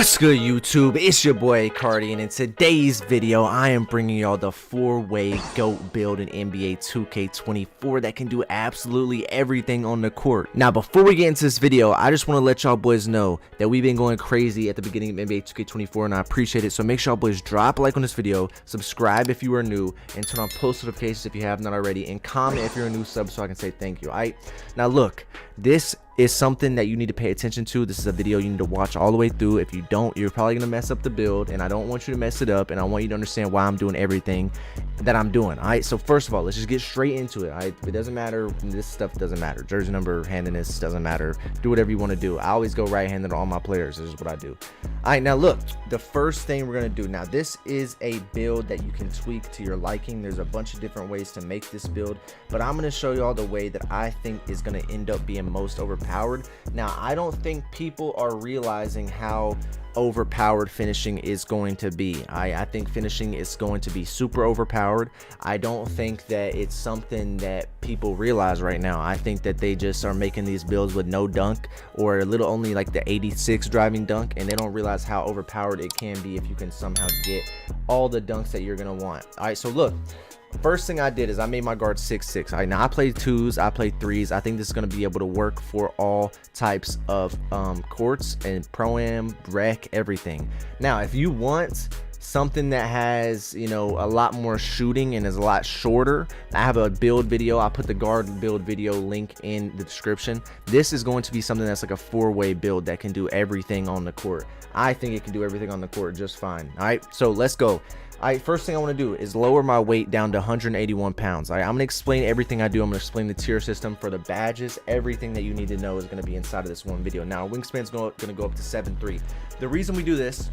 What's good, YouTube? It's your boy Cardi, and in today's video I am bringing y'all the 4-way GOAT build in NBA 2K24 that can do absolutely everything on the court. Now before we get into this video, I just want to let y'all boys know that we've been going crazy at the beginning of NBA 2K24 and I appreciate it. So make sure y'all boys drop a like on this video, subscribe if you are new, and turn on post notifications if you have not already, and comment if you're a new sub so I can say thank you. Alright, now look, this is something that you need to pay attention to. This is a video you need to watch all the way through. If you don't, you're probably gonna mess up the build, and I don't want you to mess it up, and I want you to understand why I'm doing everything that I'm doing. All right, so first of all, let's just get straight into it. All right, it doesn't matter, this stuff doesn't matter, jersey number, handedness doesn't matter, do whatever you want to do. I always go right-handed on all my players. This is what I do. All right, now look, the first thing we're gonna do, now this is a build that you can tweak to your liking. There's a bunch of different ways to make this build, but I'm gonna show you all the way that I think is gonna end up being most overpowered. Now I don't think people are realizing how overpowered finishing is going to be. I think finishing is going to be super overpowered. I don't think that it's something that people realize right now. I think that they just are making these builds with no dunk or a little, only like the 86 driving dunk, and they don't realize how overpowered it can be if you can somehow get all the dunks that you're gonna want. All right, so look, first thing I did is I made my guard 6'6". All right, now I play 2s, I play 3s. I think this is going to be able to work for all types of courts and pro-am, rec, everything. Now if you want something that has, you know, a lot more shooting and is a lot shorter, I have a build video. I'll put the guard build video link in the description. This is going to be something that's like a 4-way build that can do everything on the court. I think it can do everything on the court just fine. All right, so let's go. All right, first thing I want to do is lower my weight down to 181 pounds. All right, I'm going to explain everything I do. I'm going to explain the tier system for the badges. Everything that you need to know is going to be inside of this one video. Now, wingspan's going to go up to 7'3". The reason we do this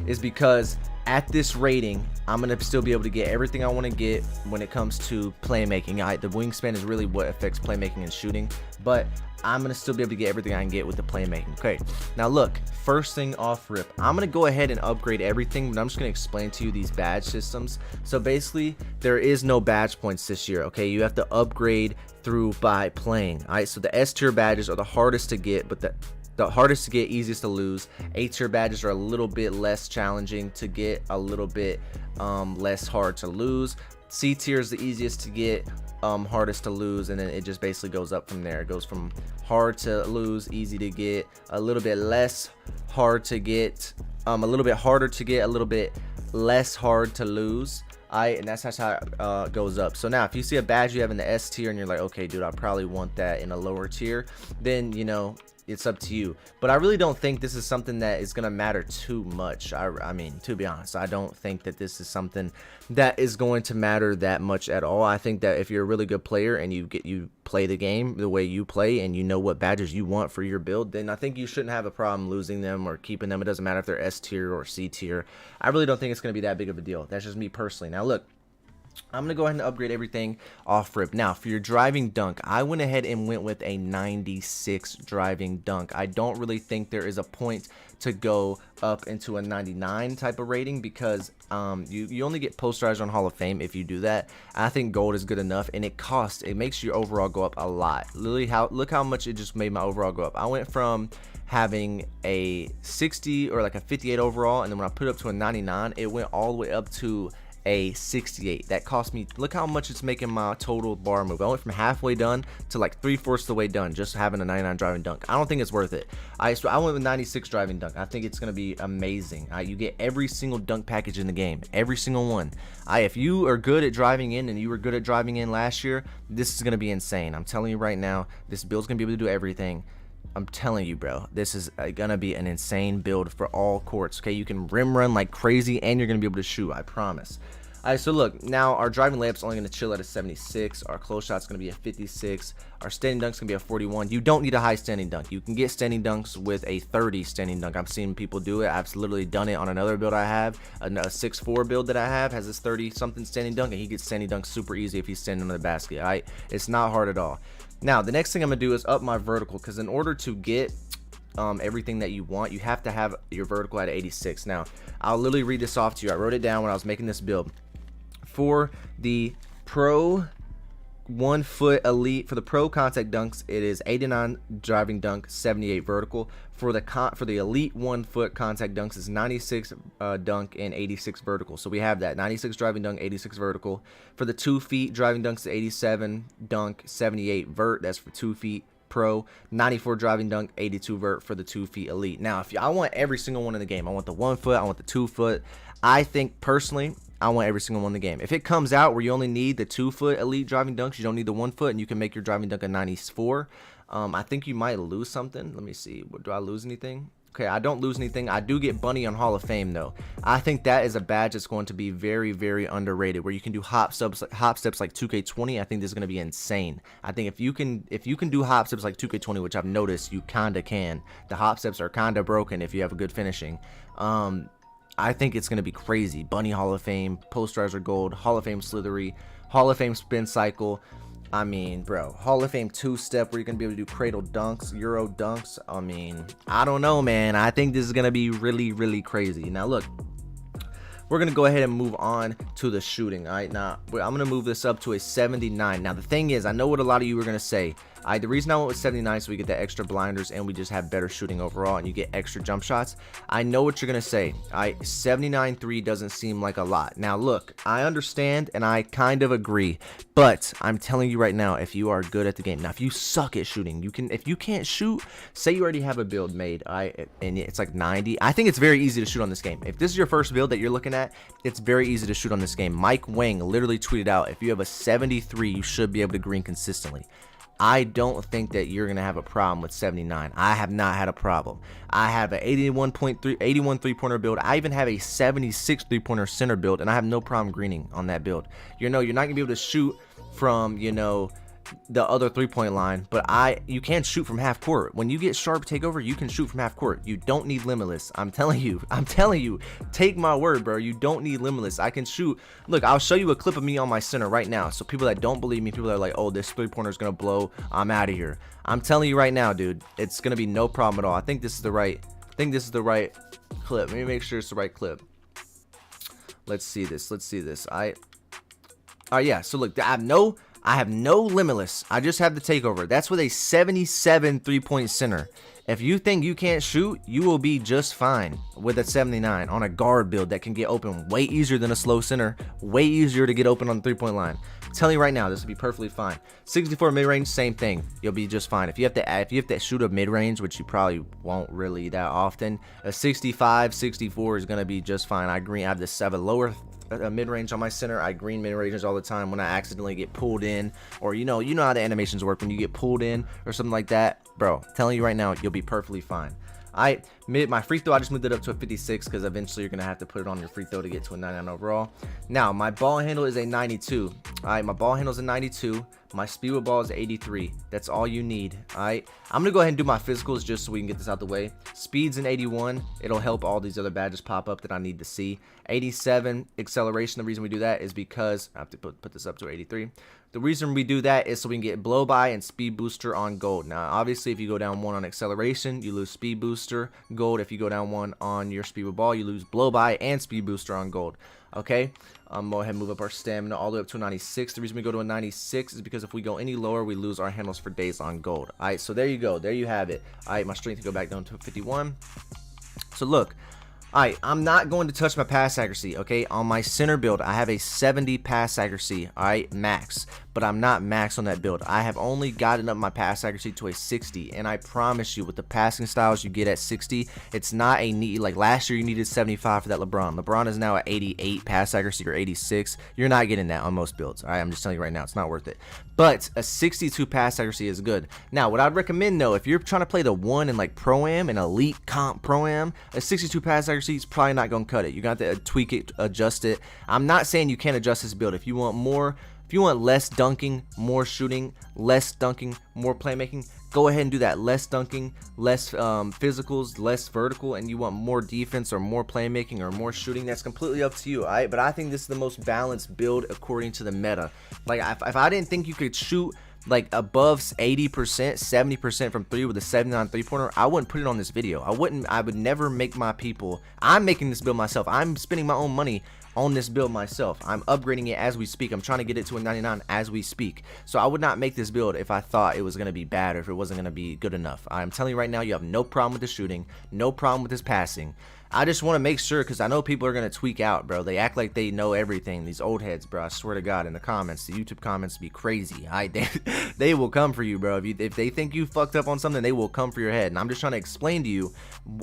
is because at this rating, I'm going to still be able to get everything I want to get when it comes to playmaking. The wingspan is really what affects playmaking and shooting, but I'm going to still be able to get everything I can get with the playmaking. Okay, now look, first thing off rip, I'm going to go ahead and upgrade everything, but I'm just going to explain to you these badge systems. So basically, there is no badge points this year, okay? You have to upgrade through by playing. All right, so the S tier badges are the hardest to get, but the hardest to get, easiest to lose. A tier badges are a little bit less challenging to get, a little bit less hard to lose. C tier is the easiest to get, hardest to lose, and then it just basically goes up from there. It goes from hard to lose, easy to get, a little bit less hard to get, a little bit harder to get, a little bit less hard to lose. And that's how it goes up. So now if you see a badge you have in the S tier and you're like, okay dude, I probably want that in a lower tier, then you know, it's up to you. But I really don't think this is something that is gonna matter too much. I mean, to be honest, I don't think that this is something that is going to matter that much at all. I think that if you're a really good player and you play the game the way you play and you know what badges you want for your build, then I think you shouldn't have a problem losing them or keeping them. It doesn't matter if they're S tier or C tier. I really don't think it's gonna be that big of a deal. That's just me personally. Now look, I'm going to go ahead and upgrade everything off rip. Now, for your driving dunk, I went ahead and went with a 96 driving dunk. I don't really think there is a point to go up into a 99 type of rating because you only get posterizer on Hall of Fame if you do that. I think gold is good enough, and it makes your overall go up a lot. Literally, look how much it just made my overall go up. I went from having a 60 or like a 58 overall, and then when I put it up to a 99, it went all the way up to a 68. That cost me, look how much it's making my total bar move. I went from halfway done to like 3/4 the way done just having a 99 driving dunk. I don't think it's worth it. So I went with 96 driving dunk. I think it's gonna be amazing. You get every single dunk package in the game, every single one. If you are good at driving in and you were good at driving in last year, this is gonna be insane. I'm telling you right now, this build's gonna be able to do everything. I'm telling you, bro, this is gonna be an insane build for all courts. Okay, you can rim run like crazy and you're gonna be able to shoot, I promise. Alright, so look, now our driving layup's only gonna chill at a 76, our close shot's gonna be a 56, our standing dunk's gonna be a 41. You don't need a high standing dunk. You can get standing dunks with a 30 standing dunk. I've seen people do it. I've literally done it on another build I have. A 6'4" build that I have has this 30 something standing dunk, and he gets standing dunks super easy if he's standing under the basket. Alright, it's not hard at all. Now the next thing I'm gonna do is up my vertical, because in order to get everything that you want, you have to have your vertical at 86. Now I'll literally read this off to you. I wrote it down when I was making this build. For the pro 1 foot elite for the pro contact dunks, it is 89 driving dunk, 78 vertical. For the elite 1 foot contact dunks, is 96 dunk and 86 vertical. So we have that 96 driving dunk, 86 vertical. For the 2 feet driving dunks, 87 dunk, 78 vert. That's for 2 feet pro. 94 driving dunk, 82 vert for the 2 feet elite. Now, I want every single one in the game. I want the 1 foot, I want the 2 foot. I think personally, I want every single one in the game. If it comes out where you only need the 2 foot elite driving dunks, you don't need the 1 foot, and you can make your driving dunk a 94, I think you might lose something. Let me see. Do I lose anything? Okay, I don't lose anything. I do get bunny on Hall of Fame though. I think that is a badge that's going to be very, very underrated, where you can do hop steps like 2K20. I think this is going to be insane. I think if you can do hop steps like 2K20, which I've noticed you kinda can. The hop steps are kinda broken if you have a good finishing. I think it's going to be crazy. Bunny Hall of Fame, Posterizer Gold, Hall of Fame Slithery, Hall of Fame Spin Cycle. I mean, bro, Hall of Fame 2-step where you're going to be able to do cradle dunks, Euro dunks. I mean, I don't know, man. I think this is going to be really, really crazy. Now, look, we're going to go ahead and move on to the shooting. All right, now, I'm going to move this up to a 79. Now, the thing is, I know what a lot of you are going to say. The reason I went with 79 so we get the extra blinders and we just have better shooting overall and you get extra jump shots. I know what you're going to say. 79.3 doesn't seem like a lot. Now, look, I understand and I kind of agree, but I'm telling you right now, if you are good at the game, now if you suck at shooting, if you can't shoot, say you already have a build made, and it's like 90, I think it's very easy to shoot on this game. If this is your first build that you're looking at, it's very easy to shoot on this game. Mike Wang literally tweeted out, if you have a 73, you should be able to green consistently. I don't think that you're going to have a problem with 79. I have not had a problem. I have an 81 3-pointer build. I even have a 76 3-pointer center build, and I have no problem greening on that build. You're not going to be able to shoot from, the other 3-point line, but you can shoot from half court. When you get sharp takeover, you can shoot from half court. You don't need limitless. I'm telling you, take my word, bro. You don't need limitless. I can shoot. Look, I'll show you a clip of me on my center right now. So people that don't believe me, people that are like, oh, this 3-pointer is gonna blow, I'm out of here. I'm telling you right now, dude, it's gonna be no problem at all. I think this is the right clip. Let me make sure it's the right clip. Let's see this. All right, yeah. So look, I have no limitless. I just have the takeover. That's with a 77 3-point center. If you think you can't shoot, you will be just fine with a 79 on a guard build that can get open way easier than a slow center. Way easier to get open on the 3-point line. I'm telling you right now, this will be perfectly fine. 64 mid-range, same thing. You'll be just fine. If you have to shoot a mid-range, which you probably won't really that often, a 65, 64 is going to be just fine. I have the 7 lower mid-range on my center. I green mid-ranges all the time when I accidentally get pulled in, or you know how the animations work when you get pulled in or something like that, bro. I'm telling you right now, you'll be perfectly fine. My free throw, I just moved it up to a 56 because eventually you're gonna have to put it on your free throw to get to a 99 overall. Now my ball handle is a 92. My ball handle is a 92. My speed with ball is 83. That's all you need. I'm gonna go ahead and do my physicals just so we can get this out the way. Speed's an 81. It'll help all these other badges pop up that I need to see. 87 acceleration. The reason we do that is because I have to put this up to 83. The reason we do that is so we can get blow by and speed booster on gold. Now obviously if you go down 1 on acceleration, you lose speed booster gold. If you go down 1 on your speed with ball, you lose blow by and speed booster on gold. Okay, go ahead and move up our stamina all the way up to a 96. The reason we go to a 96 is because if we go any lower, we lose our handles for days on gold. Alright, so there you go. There you have it. Alright, my strength will go back down to a 51. So look, alright, I'm not going to touch my pass accuracy, okay? On my center build, I have a 70 pass accuracy, alright, max. But I'm not max on that build. I have only gotten up my pass accuracy to a 60, and I promise you, with the passing styles you get at 60, it's not a need. Like last year, you needed 75 for that LeBron. LeBron is now at 88 pass accuracy or 86. You're not getting that on most builds. All right, I'm just telling you right now, it's not worth it. But a 62 pass accuracy is good. Now, what I'd recommend though, if you're trying to play the 1 in like Pro-Am and Elite Comp Pro-Am, a 62 pass accuracy is probably not gonna cut it. You got to tweak it, adjust it. I'm not saying you can't adjust this build. If you want more. If you want less dunking, more shooting, less dunking, more playmaking, go ahead and do that. Less dunking, less physicals, less vertical, and you want more defense or more playmaking or more shooting, that's completely up to you, all right? But I think this is the most balanced build according to the meta. Like, if I didn't think you could shoot like above 80%, 70% from 3 with a 79 3-pointer, I wouldn't put it on this video. I would never make my people. I'm making this build myself. I'm spending my own money on this build myself. I'm upgrading it as we speak. I'm trying to get it to a 99 as we speak. So I would not make this build if I thought it was going to be bad or if it wasn't going to be good enough. I'm telling you right now, you have no problem with the shooting, no problem with this passing. I just want to make sure, because I know people are going to tweak out, bro. They act like they know everything. These old heads, bro. I swear to God, in the comments, the YouTube comments be crazy. They will come for you, bro. If they think you fucked up on something, they will come for your head. And I'm just trying to explain to you,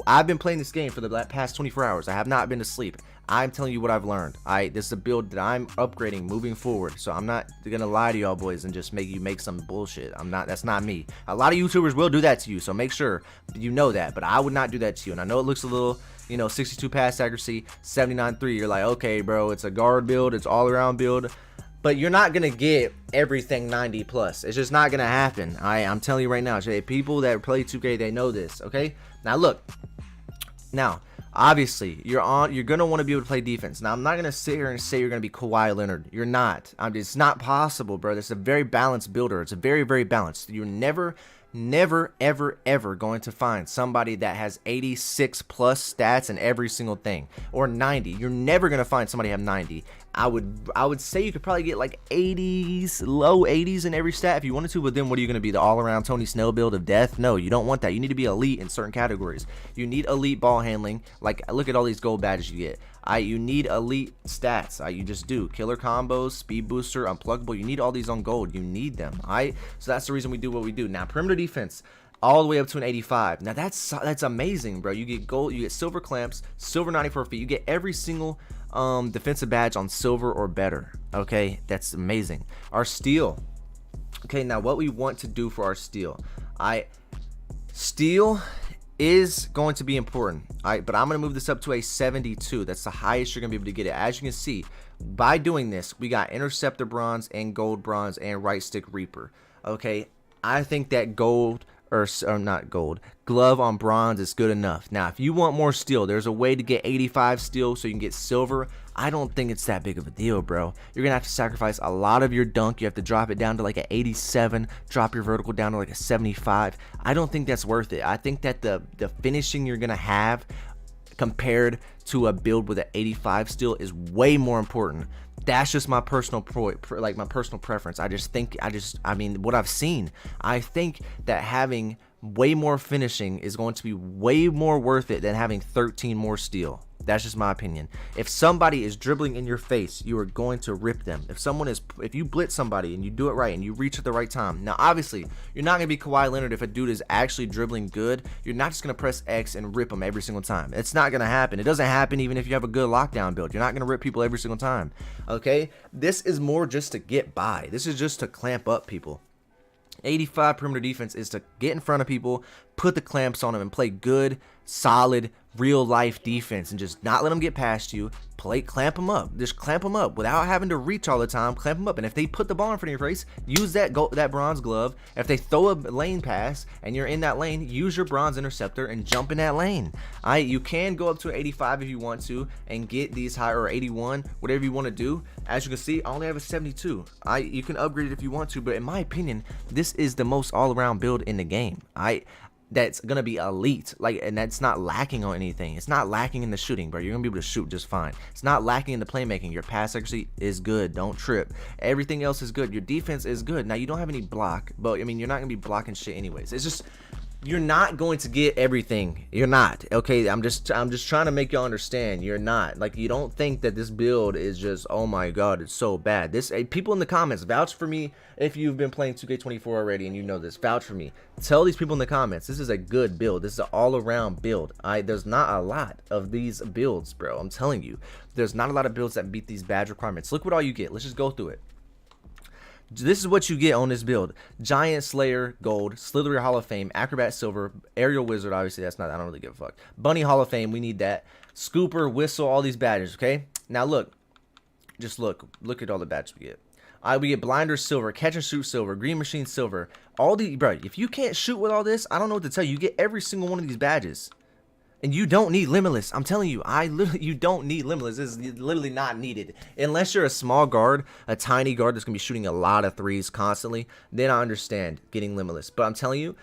I've been playing this game for the past 24 hours. I have not been to sleep. I'm telling you what I've learned. This is a build that I'm upgrading moving forward. So I'm not gonna lie to y'all boys and just make some bullshit. That's not me. A lot of YouTubers will do that to you, so make sure you know that. But I would not do that to you. And I know it looks a little, you know, 62 pass accuracy, 79 3. You're like, okay, bro, it's a guard build, it's all around build. But you're not gonna get everything 90 plus. It's just not gonna happen. I'm telling you right now. People that play 2K, they know this. Okay. Now look. Now, obviously, you're gonna want to be able to play defense. Now, I'm not gonna sit here and say you're gonna be Kawhi Leonard. You're not. It's not possible, bro. This is a very balanced builder. It's a very, very balanced. You're never, ever going to find somebody that has 86 plus stats in every single thing, or 90. You're never gonna find somebody have 90. I would say you could probably get like 80s, low 80s in every stat if you wanted to, but then what are you going to be, the all-around Tony Snell build of death? No, you don't want that. You need to be elite in certain categories. You need elite ball handling. Like, look at all these gold badges you get. You need elite stats. You just do. Killer combos, speed booster, unpluggable. You need all these on gold. You need them. So that's the reason we do what we do. Now, perimeter defense, all the way up to an 85. Now that's amazing, bro. You get gold, you get silver clamps, silver 94 feet. You get every single defensive badge on silver or better. Okay, that's amazing. Our steal. Okay, now what we want to do for our steal. Steal is going to be important. But I'm gonna move this up to a 72. That's the highest you're gonna be able to get it. As you can see, by doing this, we got interceptor bronze and gold bronze and right stick reaper. Okay, I think that gold or not gold, glove on bronze is good enough. Now, if you want more steel, there's a way to get 85 steel so you can get silver. I don't think it's that big of a deal, bro. You're gonna have to sacrifice a lot of your dunk. You have to drop it down to like an 87, drop your vertical down to like a 75. I don't think that's worth it. I think that the finishing you're gonna have compared to a build with an 85 steel is way more important. That's just my personal preference. I mean, what I've seen, I think that having way more finishing is going to be way more worth it than having 13 more steel. That's just my opinion. If somebody is dribbling in your face, you are going to rip them. If you blitz somebody and you do it right and you reach at the right time. Now, obviously, you're not going to be Kawhi Leonard if a dude is actually dribbling good. You're not just going to press X and rip them every single time. It's not going to happen. It doesn't happen even if you have a good lockdown build. You're not going to rip people every single time. Okay? This is more just to get by. This is just to clamp up people. 85 perimeter defense is to get in front of people, put the clamps on them, and play good, solid, real life defense and just not let them get past you. Clamp them up. Just clamp them up without having to reach all the time. Clamp them up, and if they put the ball in front of your face, use that bronze glove. If they throw a lane pass and you're in that lane, use your bronze interceptor and jump in that lane. You can go up to 85 if you want to and get these higher, or 81, whatever you want to do. As you can see, I only have a 72. You can upgrade it if you want to, but in my opinion, this is the most all-around build in the game. That's gonna be elite, and that's not lacking on anything. It's not lacking in the shooting, bro. You're gonna be able to shoot just fine. It's not lacking in the playmaking. Your pass accuracy is good. Don't trip. Everything else is good. Your defense is good. Now, you don't have any block, but I mean, you're not gonna be blocking shit anyways. It's just, you're not going to get everything. You're not. Okay, I'm just trying to make y'all understand. You're not. Like, you don't think that this build is just, oh my god, it's so bad. People in the comments, vouch for me if you've been playing 2K24 already and you know this. Vouch for me. Tell these people in the comments, this is a good build. This is an all-around build. There's not a lot of these builds, bro. I'm telling you. There's not a lot of builds that beat these badge requirements. Look what all you get. Let's just go through it. This is what you get on this build: Giant Slayer gold, Slithery Hall of Fame, Acrobat silver, Aerial Wizard, obviously that's not, I don't really give a fuck. Bunny Hall of Fame, we need that. Scooper, Whistle, all these badges. Okay, now look, just look at all the badges we get. We get Blinder silver, Catch and Shoot silver, Green Machine silver. All these, bro, if you can't shoot with all this, I don't know what to tell you. You get every single one of these badges. And you don't need limitless. I'm telling you, you don't need limitless. This is literally not needed. Unless you're a small guard, a tiny guard that's going to be shooting a lot of threes constantly, then I understand getting limitless. But I'm telling you,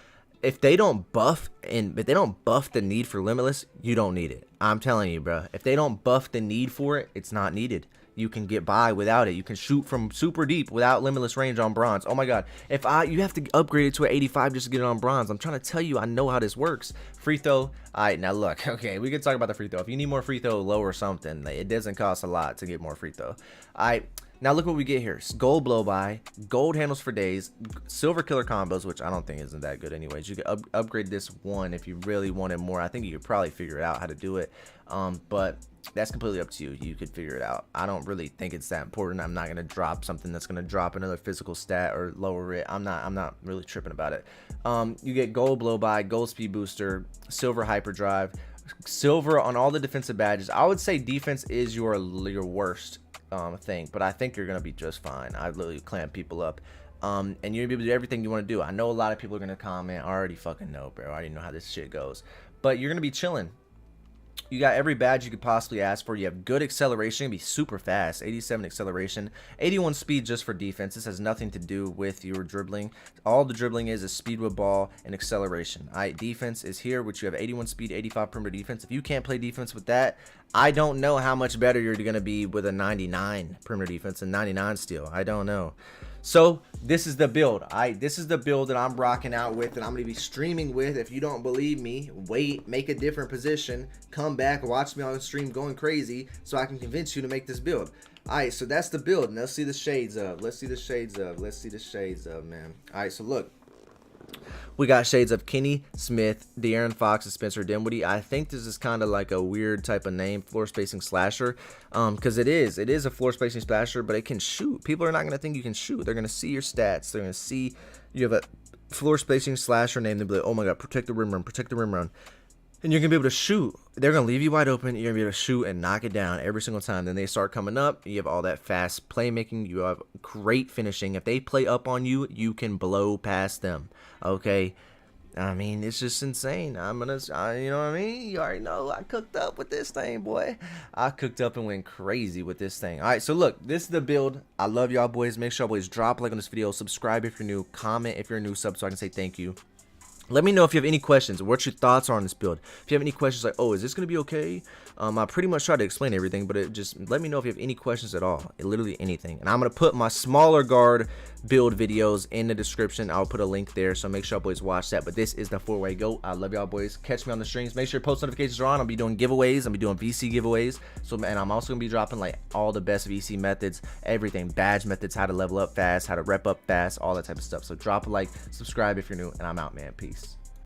if they don't buff the need for limitless, you don't need it. I'm telling you, bro. If they don't buff the need for it, it's not needed. You can get by without it. You can shoot from super deep without limitless range on bronze. Oh my god. You have to upgrade it to an 85 just to get it on bronze. I'm trying to tell you, I know how this works. Free throw. Alright, now look. Okay, we can talk about the free throw. If you need more free throw, low or something, it doesn't cost a lot to get more free throw. Alright. Now look what we get here. Gold blow by, gold handles for days, silver killer combos, which I don't think isn't that good anyways. You can upgrade this one if you really wanted more. I think you could probably figure out how to do it. But that's completely up to you. You could figure it out. I don't really think it's that important. I'm not gonna drop something that's gonna drop another physical stat or lower it. I'm not really tripping about it. You get gold blow by, gold speed booster, silver hyperdrive, silver on all the defensive badges. I would say defense is your worst thing, but I think you're gonna be just fine. I literally clamp people up, and you're gonna be able to do everything you want to do. I know a lot of people are gonna comment. I already fucking know, bro. I already know how this shit goes, but you're gonna be chilling. You got every badge you could possibly ask for. You have good acceleration, be super fast, 87 acceleration, 81 speed just for defense. This has nothing to do with your dribbling. All the dribbling is speed with ball and acceleration. Alright, defense is here, which you have 81 speed, 85 perimeter defense. If you can't play defense with that, I don't know how much better you're going to be with a 99 perimeter defense and 99 steal. I don't know. So this is the build. This is the build that I'm rocking out with, and I'm gonna be streaming with. If you don't believe me, wait, make a different position, come back, watch me on the stream going crazy, so I can convince you to make this build. Alright, so that's the build. And let's see the shades of. Let's see the shades of. Let's see the shades of, man. Alright, so look. We got shades of Kenny Smith, De'Aaron Fox, and Spencer Dinwiddie. I think this is kind of like a weird type of name, floor spacing slasher, because it is a floor spacing slasher, but it can shoot. People are not going to think you can shoot. They're going to see your stats. They're going to see you have a floor spacing slasher name. They'll be like, oh my god, protect the rim run, protect the rim run. And you're going to be able to shoot. They're going to leave you wide open. You're going to be able to shoot and knock it down every single time. Then they start coming up. You have all that fast playmaking. You have great finishing. If they play up on you, you can blow past them. Okay? I mean, it's just insane. You know what I mean? You already know I cooked up with this thing, boy. I cooked up and went crazy with this thing. All right, so look, this is the build. I love y'all, boys. Make sure y'all boys drop a like on this video. Subscribe if you're new. Comment if you're a new sub so I can say thank you. Let me know if you have any questions, what your thoughts are on this build. If you have any questions like, oh, is this going to be okay? I pretty much tried to explain everything, but just let me know if you have any questions at all. Literally anything. And I'm going to put my smaller guard build videos in the description. I'll put a link there, so make sure y'all boys watch that. But this is the 4-way GOAT. I love y'all boys. Catch me on the streams. Make sure your post notifications are on. I'll be doing giveaways. I'll be doing VC giveaways. And I'm also going to be dropping like all the best VC methods, everything, badge methods, how to level up fast, how to rep up fast, all that type of stuff. So drop a like, subscribe if you're new, and I'm out, man. Peace.